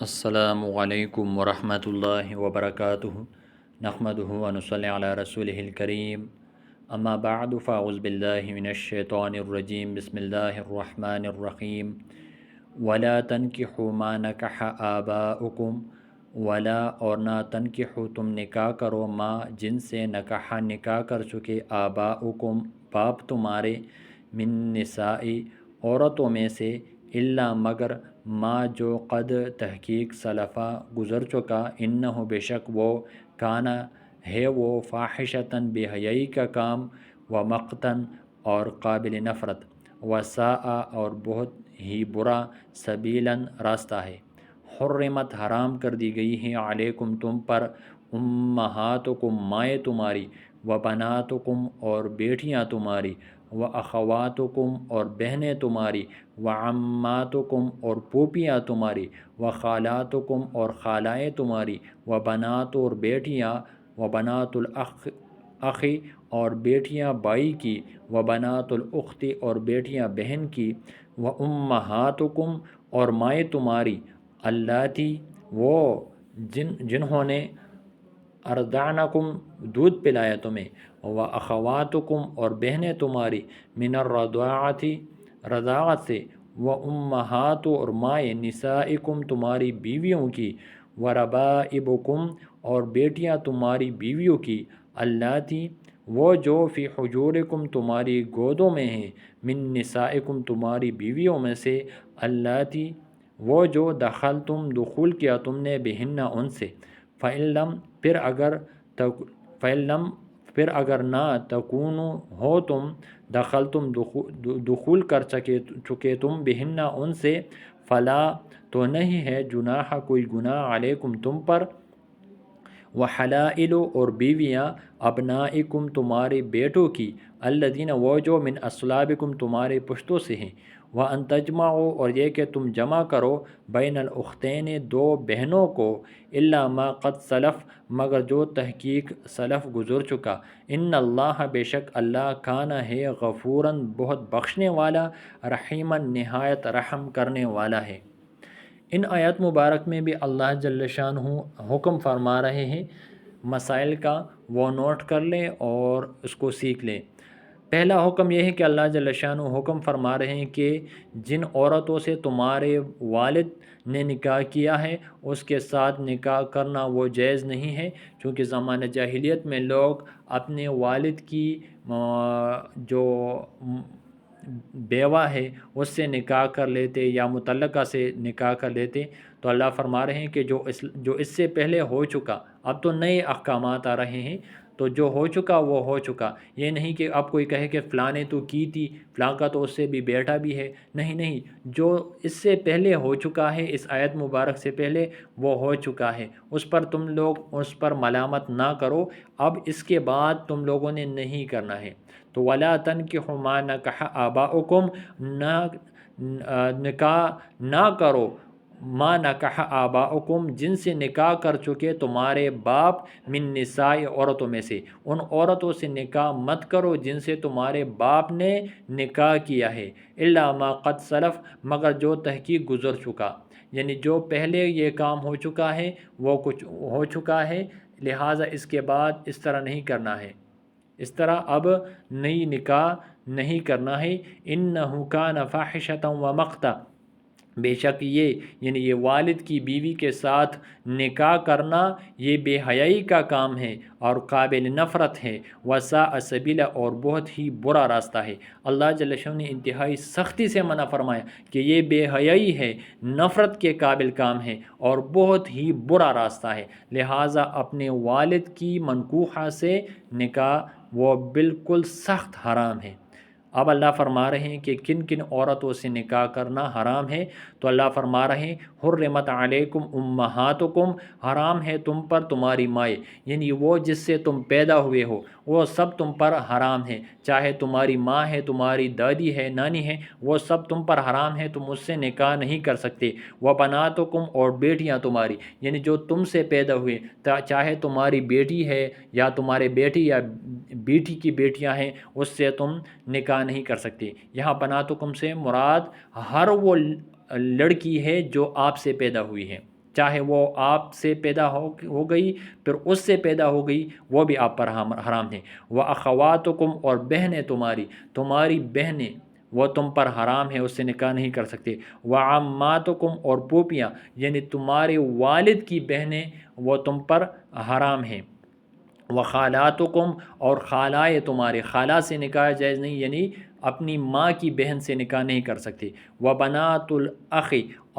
السلام علیکم ورحمۃ اللہ وبرکاتہ نحمدہ ونصلی علی رسولہ الکریم اما بعد فاعوذ باللہ من الشیطان الرجیم بسم اللہ الرحمن الرحیم ولا تنکحوا ما نکح آباؤکم ولا اور نہ تنکحوا تم نکاح کرو ما جن سے نکاح کر چکے آباؤکم باپ تمہارے من نسائی عورتوں میں سے الا مگر ما جو قد تحقیق سلفا گزر چکا انہ بے شک وہ کانا ہے وہ فاحشتاً بے حیائی کا کام و مقتاً اور قابل نفرت وساء اور بہت ہی برا سبیلاً راستہ ہے حرمت حرام کر دی گئی ہیں علیکم تم پر امہاتکم مائیں تمہاری و بناتکم اور بیٹیاں تمہاری و اخواتکم اور بہنیں تمہاری و عماتکم اور پھوپھیاں تمہاری و خالاتکم اور خالائیں تمہاری و بنات اور بیٹیاں و بنات الاخی اور بیٹیاں بھائی کی و بنات الاختی اور بیٹیاں بہن کی و امہاتکم اور مائیں تمہاری اللاتی وہ جنہوں نے ارضعنکم دودھ پلایا تمہیں و اخواتکم اور بہنیں تمہاری من الرضاعتی رضاعت سے و امہات اور مائیں نسائکم تمہاری بیویوں کی و ربائبکم اور بیٹیاں تمہاری بیویوں کی اللاتی وہ جو فی حجورکم تمہاری گودوں میں ہیں من نسائکم تمہاری بیویوں میں سے اللاتی وہ جو دخول کیا تم نے بہن ان سے فعلم پھر اگر نہ تکونو ہو تم دخول کر چکے تم بہن ان سے فلا تو نہیں ہے جناح کوئی گناہ علیکم تم پر وحلائل اور بیویاں ابنائکم تمہارے بیٹوں کی الذین وہ جو من اصلابکم تمہارے پشتوں سے ہیں وَأَن تجمعوا اور یہ کہ تم جمع کرو بین الاختین دو بہنوں کو الا ما قد سلف مگر جو تحقیق سلف گزر چکا ان اللہ بے شک اللہ کانا ہے غفوراً بہت بخشنے والا رحیماً نہایت رحم کرنے والا ہے۔ ان آیات مبارک میں بھی اللہ جل شانہ حکم فرما رہے ہیں مسائل کا، وہ نوٹ کر لیں اور اس کو سیکھ لیں۔ پہلا حکم یہ ہے کہ اللہ جل شانہ حکم فرما رہے ہیں کہ جن عورتوں سے تمہارے والد نے نکاح کیا ہے اس کے ساتھ نکاح کرنا وہ جائز نہیں ہے، چونکہ زمانہ جاہلیت میں لوگ اپنے والد کی جو بیوہ ہے اس سے نکاح کر لیتے یا مطلقہ سے نکاح کر لیتے، تو اللہ فرما رہے ہیں کہ جو اس سے پہلے ہو چکا، اب تو نئے احکامات آ رہے ہیں، تو جو ہو چکا وہ ہو چکا، یہ نہیں کہ اب کوئی کہے کہ فلاں نے تو کی تھی، فلاں کا تو اس سے بھی بیٹا بھی ہے، نہیں، جو اس سے پہلے ہو چکا ہے، اس آیت مبارک سے پہلے وہ ہو چکا ہے، اس پر تم لوگ اس پر ملامت نہ کرو، اب اس کے بعد تم لوگوں نے نہیں کرنا ہے۔ تو وَلَا تَنْكِحُوا مَا نَكَحَ آبَاؤُكُمْ نکاح نہ کرو ما نکح آباؤکم جن سے نکاح کر چکے تمہارے باپ من نساء عورتوں میں سے، ان عورتوں سے نکاح مت کرو جن سے تمہارے باپ نے نکاح کیا ہے الا ما قد سلف مگر جو تحقیق گزر چکا، یعنی جو پہلے یہ کام ہو چکا ہے وہ کچھ ہو چکا ہے، لہٰذا اس کے بعد اس طرح نہیں کرنا ہے، اس طرح اب نئی نکاح نہیں کرنا ہے۔ انہ کان فاحشۃ و مقتا بے شک یعنی یہ والد کی بیوی کے ساتھ نکاح کرنا یہ بے حیائی کا کام ہے اور قابل نفرت ہے، وساء سبیلا اور بہت ہی برا راستہ ہے۔ اللہ جل شانہ نے انتہائی سختی سے منع فرمایا کہ یہ بے حیائی ہے، نفرت کے قابل کام ہے اور بہت ہی برا راستہ ہے، لہٰذا اپنے والد کی منکوحہ سے نکاح وہ بالکل سخت حرام ہے۔ اب اللہ فرما رہے ہیں کہ کن کن عورتوں سے نکاح کرنا حرام ہے، تو اللہ فرما رہے ہیں حرمت علیکم امہاتکم حرام ہے تم پر تمہاری مائیں، یعنی وہ جس سے تم پیدا ہوئے ہو وہ سب تم پر حرام ہے، چاہے تمہاری ماں ہے، تمہاری دادی ہے، نانی ہے، وہ سب تم پر حرام ہے، تم اس سے نکاح نہیں کر سکتے۔ وبناتکم اور بیٹیاں تمہاری، یعنی جو تم سے پیدا ہوئے، چاہے تمہاری بیٹی ہے یا تمہارے بیٹی یا بیٹی کی بیٹیاں ہیں، اس سے تم نکاح نہیں کر سکتے۔ یہاں بناتکم سے مراد ہر وہ لڑکی ہے جو آپ سے پیدا ہوئی ہے، چاہے وہ آپ سے پیدا ہو گئی پھر اس سے پیدا ہو گئی، وہ بھی آپ پر حرام ہے۔ وَأَخَوَاتُكُمْ، اور بہنیں تمہاری بہنیں وہ تم پر حرام ہے، اس سے نکاح نہیں کر سکتے۔ وَعَمَّاتُكُمْ، اور پھوپھیاں یعنی تمہارے والد کی بہنیں وہ تم پر حرام ہیں۔ وخالاتکم، اور خالائے تمہارے، خالہ سے نکاح جائز نہیں، یعنی اپنی ماں کی بہن سے نکاح نہیں کر سکتے۔ وبنات الاخ،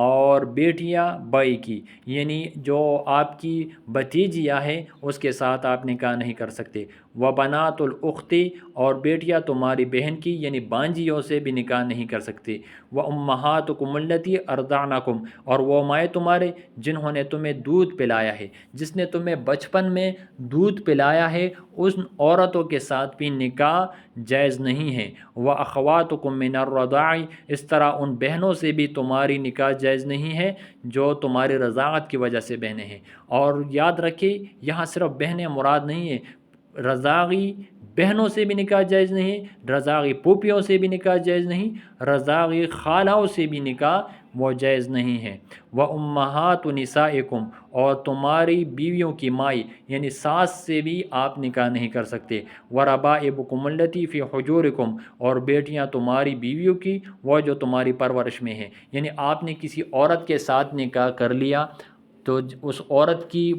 اور بیٹیاں بھائی کی، یعنی جو آپ کی بھتیجیاں ہے اس کے ساتھ آپ نکاح نہیں کر سکتے۔ وبنات الاخت، اور بیٹیاں تمہاری بہن کی یعنی بانجیوں سے بھی نکاح نہیں کر سکتے۔ وامہاتکم اللاتی ارضعنکم، اور وہ مائیں تمہارے جنہوں نے تمہیں دودھ پلایا ہے، جس نے تمہیں بچپن میں دودھ پلایا ہے، ان عورتوں کے ساتھ بھی نکاح جائز نہیں ہے۔ وَأَخَوَاتُكُم مِّنَ الرَّضَاعِ، اس طرح ان بہنوں سے بھی تمہاری نکاح جائز نہیں ہے جو تمہاری رضاعت کی وجہ سے بہنیں ہیں۔ اور یاد رکھیں یہاں صرف بہنیں مراد نہیں ہیں، رضاعی بہنوں سے بھی نکاح جائز نہیں، رضاعی پھوپھیوں سے بھی نکاح جائز نہیں، رضاعی خالوں سے بھی نکاح وہ جائز نہیں ہے۔ وَأُمَّهَاتُ نِسَائِكُمْ، اور تمہاری بیویوں کی مائی یعنی ساس سے بھی آپ نکاح نہیں کر سکتے۔ وَرَبَائِبُكُمُ الَّتِي فِي حُجُورِكُمْ، اور بیٹیاں تمہاری بیویوں کی وہ جو تمہاری پرورش میں ہیں، یعنی آپ نے کسی عورت کے ساتھ نکاح کر لیا تو اس عورت کی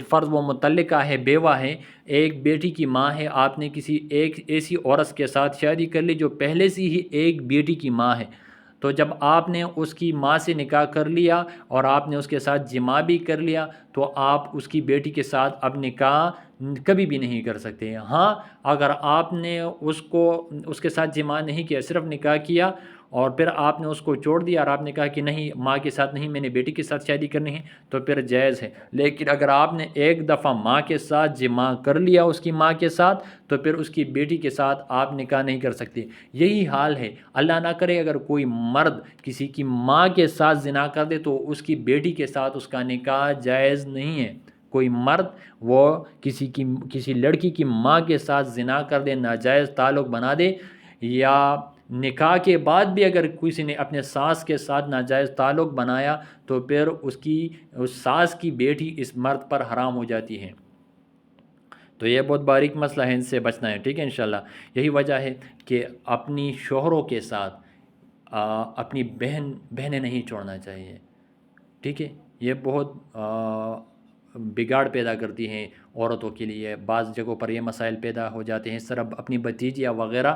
فرض وہ متعلقہ ہے، بیوہ ہے، ایک بیٹی کی ماں ہے، آپ نے کسی ایک ایسی عورت کے ساتھ شادی کر لی جو پہلے سے ہی ایک بیٹی کی ماں ہے، تو جب آپ نے اس کی ماں سے نکاح کر لیا اور آپ نے اس کے ساتھ جماع بھی کر لیا تو آپ اس کی بیٹی کے ساتھ اب نکاح کبھی بھی نہیں کر سکتے۔ ہاں اگر آپ نے اس کے ساتھ جماع نہیں کیا، صرف نکاح کیا اور پھر آپ نے اس کو چھوڑ دیا اور آپ نے کہا کہ نہیں ماں کے ساتھ نہیں، میں نے بیٹی کے ساتھ شادی کرنی ہے، تو پھر جائز ہے۔ لیکن اگر آپ نے ایک دفعہ ماں کے ساتھ جماع کر لیا اس کی ماں کے ساتھ، تو پھر اس کی بیٹی کے ساتھ آپ نکاح نہیں کر سکتے۔ یہی حال ہے، اللہ نہ کرے اگر کوئی مرد کسی کی ماں کے ساتھ زنا کر دے تو اس کی بیٹی کے ساتھ اس کا نکاح جائز نہیں ہے۔ کوئی مرد وہ کسی لڑکی کی ماں کے ساتھ زنا کر دے، ناجائز تعلق بنا دے، یا نکاح کے بعد بھی اگر کسی نے اپنے ساس کے ساتھ ناجائز تعلق بنایا تو پھر اس ساس کی بیٹی اس مرد پر حرام ہو جاتی ہے۔ تو یہ بہت باریک مسئلہ ہے، ان سے بچنا ہے، ٹھیک ہے انشاءاللہ۔ یہی وجہ ہے کہ اپنی شوہروں کے ساتھ اپنی بہنیں نہیں چھوڑنا چاہیے، ٹھیک ہے۔ یہ بہت بگاڑ پیدا کرتی ہیں عورتوں کے لیے، بعض جگہوں پر یہ مسائل پیدا ہو جاتے ہیں۔ صرف اپنی بھتیجیاں وغیرہ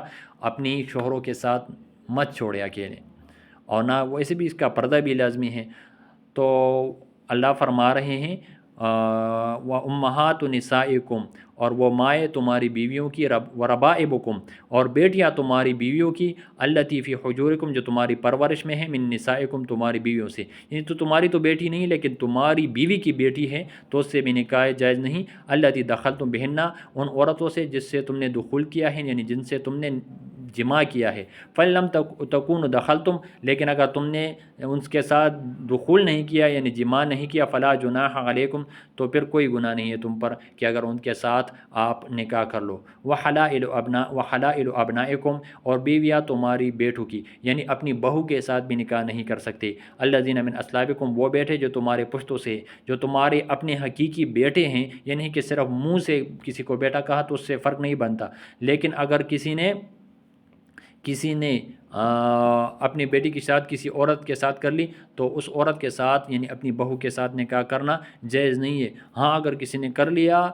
اپنی شوہروں کے ساتھ مت چھوڑے اکیلے، اور نہ ویسے بھی اس کا پردہ بھی لازمی ہے۔ تو اللہ فرما رہے ہیں وَأُمَّهَاتُ نِسَائِكُمْ، اور وہ مائیں تمہاری بیویوں کی، وَرَبَائِبُكُمْ، اور بیٹیاں تمہاری بیویوں کی، الَّتِي فِي حُجُورِكُمْ، جو تمہاری پرورش میں ہے، مِن نِسَائِكُمْ، تمہاری بیویوں سے، یعنی تو تمہاری تو بیٹی نہیں لیکن تمہاری بیوی کی بیٹی ہے تو اس سے بھی نکاح جائز نہیں۔ الَّتِي دَخَلْتُمْ بِهِنَّ، ان عورتوں سے جس سے تم نے دخول کیا ہے، یعنی جن سے تم نے جماع کیا ہے۔ فَلَمْ تَكُونُوا دَخَلْتُمْ، لیکن اگر تم نے ان کے ساتھ دخول نہیں کیا یعنی جماع نہیں کیا، فَلَا جُنَاحَ عَلَيْكُمْ، تو پھر کوئی گناہ نہیں ہے تم پر کہ اگر ان کے ساتھ آپ نکاح کر لو۔ وَحَلَائِلُ أَبْنَائِكُمْ، اور بیویاں تمہاری بیٹوں کی، یعنی اپنی بہو کے ساتھ بھی نکاح نہیں کر سکتے۔ الَّذِينَ مِنْ أَصْلَابِكُمْ، وہ بیٹے جو تمہارے پشتوں سے، جو تمہارے اپنے حقیقی بیٹے ہیں، یعنی کہ صرف منہ سے کسی کو بیٹا کہا تو اس سے فرق نہیں بنتا، لیکن اگر کسی نے اپنی بیٹی کی شادی کسی عورت کے ساتھ کر لی تو اس عورت کے ساتھ یعنی اپنی بہو کے ساتھ نکاح کرنا جائز نہیں ہے۔ ہاں اگر کسی نے کر لیا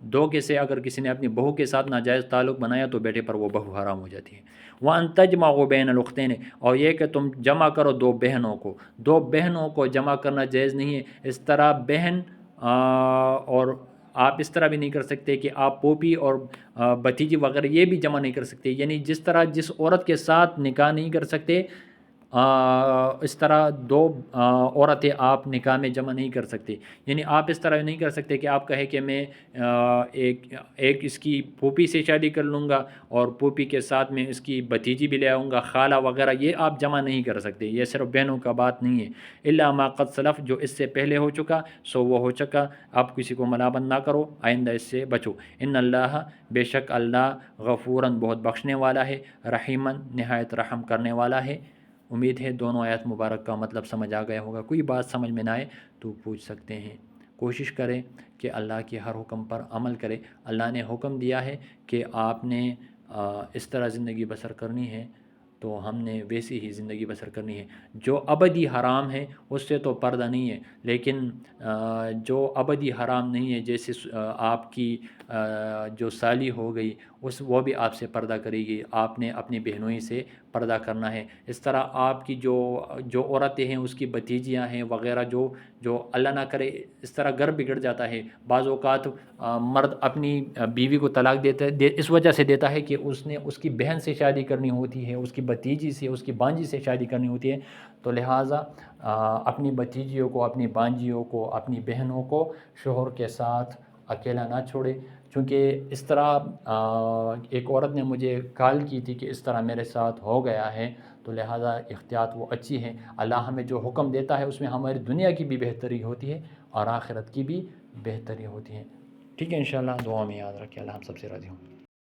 دھوکے سے، اگر کسی نے اپنی بہو کے ساتھ ناجائز تعلق بنایا تو بیٹے پر وہ بہو حرام ہو جاتی ہے۔ وَأَن تَجْمَعُوا بَيْنَ الْأُخْتَيْنِ، اور یہ کہ تم جمع کرو دو بہنوں کو جمع کرنا جائز نہیں ہے۔ اس طرح بہن اور آپ اس طرح بھی نہیں کر سکتے کہ آپ پھوپھی اور بھتیجی وغیرہ یہ بھی جمع نہیں کر سکتے، یعنی جس طرح جس عورت کے ساتھ نکاح نہیں کر سکتے اس طرح دو عورتیں آپ نکاح میں جمع نہیں کر سکتے۔ یعنی آپ اس طرح نہیں کر سکتے کہ آپ کہیں کہ میں ایک اس کی پھوپھی سے شادی کر لوں گا اور پھوپھی کے ساتھ میں اس کی بھتیجی بھی لے آؤں گا، خالہ وغیرہ، یہ آپ جمع نہیں کر سکتے، یہ صرف بہنوں کا بات نہیں ہے۔ الا ما قد سلف، جو اس سے پہلے ہو چکا سو وہ ہو چکا، آپ کسی کو ملامت نہ کرو، آئندہ اس سے بچو۔ ان اللہ، بے شک اللہ، غفوراً بہت بخشنے والا ہے، رحیماً نہایت رحم کرنے والا ہے۔ امید ہے دونوں آیات مبارک کا مطلب سمجھ آ گیا ہوگا۔ کوئی بات سمجھ میں نہ آئے تو پوچھ سکتے ہیں۔ کوشش کریں کہ اللہ کے ہر حکم پر عمل کرے۔ اللہ نے حکم دیا ہے کہ آپ نے اس طرح زندگی بسر کرنی ہے، تو ہم نے ویسی ہی زندگی بسر کرنی ہے۔ جو ابدی حرام ہے اس سے تو پردہ نہیں ہے، لیکن جو ابدی حرام نہیں ہے، جیسے آپ کی جو سالی ہو گئی وہ بھی آپ سے پردہ کرے گی، آپ نے اپنی بہنوئی سے پردہ کرنا ہے۔ اس طرح آپ کی جو عورتیں ہیں، اس کی بھتیجیاں ہیں وغیرہ، جو اللہ نہ کرے اس طرح گھر بگڑ جاتا ہے۔ بعض اوقات مرد اپنی بیوی کو طلاق اس وجہ سے دیتا ہے کہ اس نے اس کی بہن سے شادی کرنی ہوتی ہے، اس کی بھتیجی سے، اس کی بانجی سے شادی کرنی ہوتی ہے، تو لہٰذا اپنی بھتیجیوں کو، اپنی بانجیوں کو، اپنی بہنوں کو شوہر کے ساتھ اکیلا نہ چھوڑے۔ چونکہ اس طرح ایک عورت نے مجھے کال کی تھی کہ اس طرح میرے ساتھ ہو گیا ہے، تو لہٰذا احتیاط وہ اچھی ہے۔ اللہ ہمیں جو حکم دیتا ہے اس میں ہماری دنیا کی بھی بہتری ہوتی ہے اور آخرت کی بھی بہتری ہوتی ہے۔ ٹھیک ہے، انشاءاللہ دعا میں یاد رکھیں۔ اللہ ہم سب سے راضی ہوں۔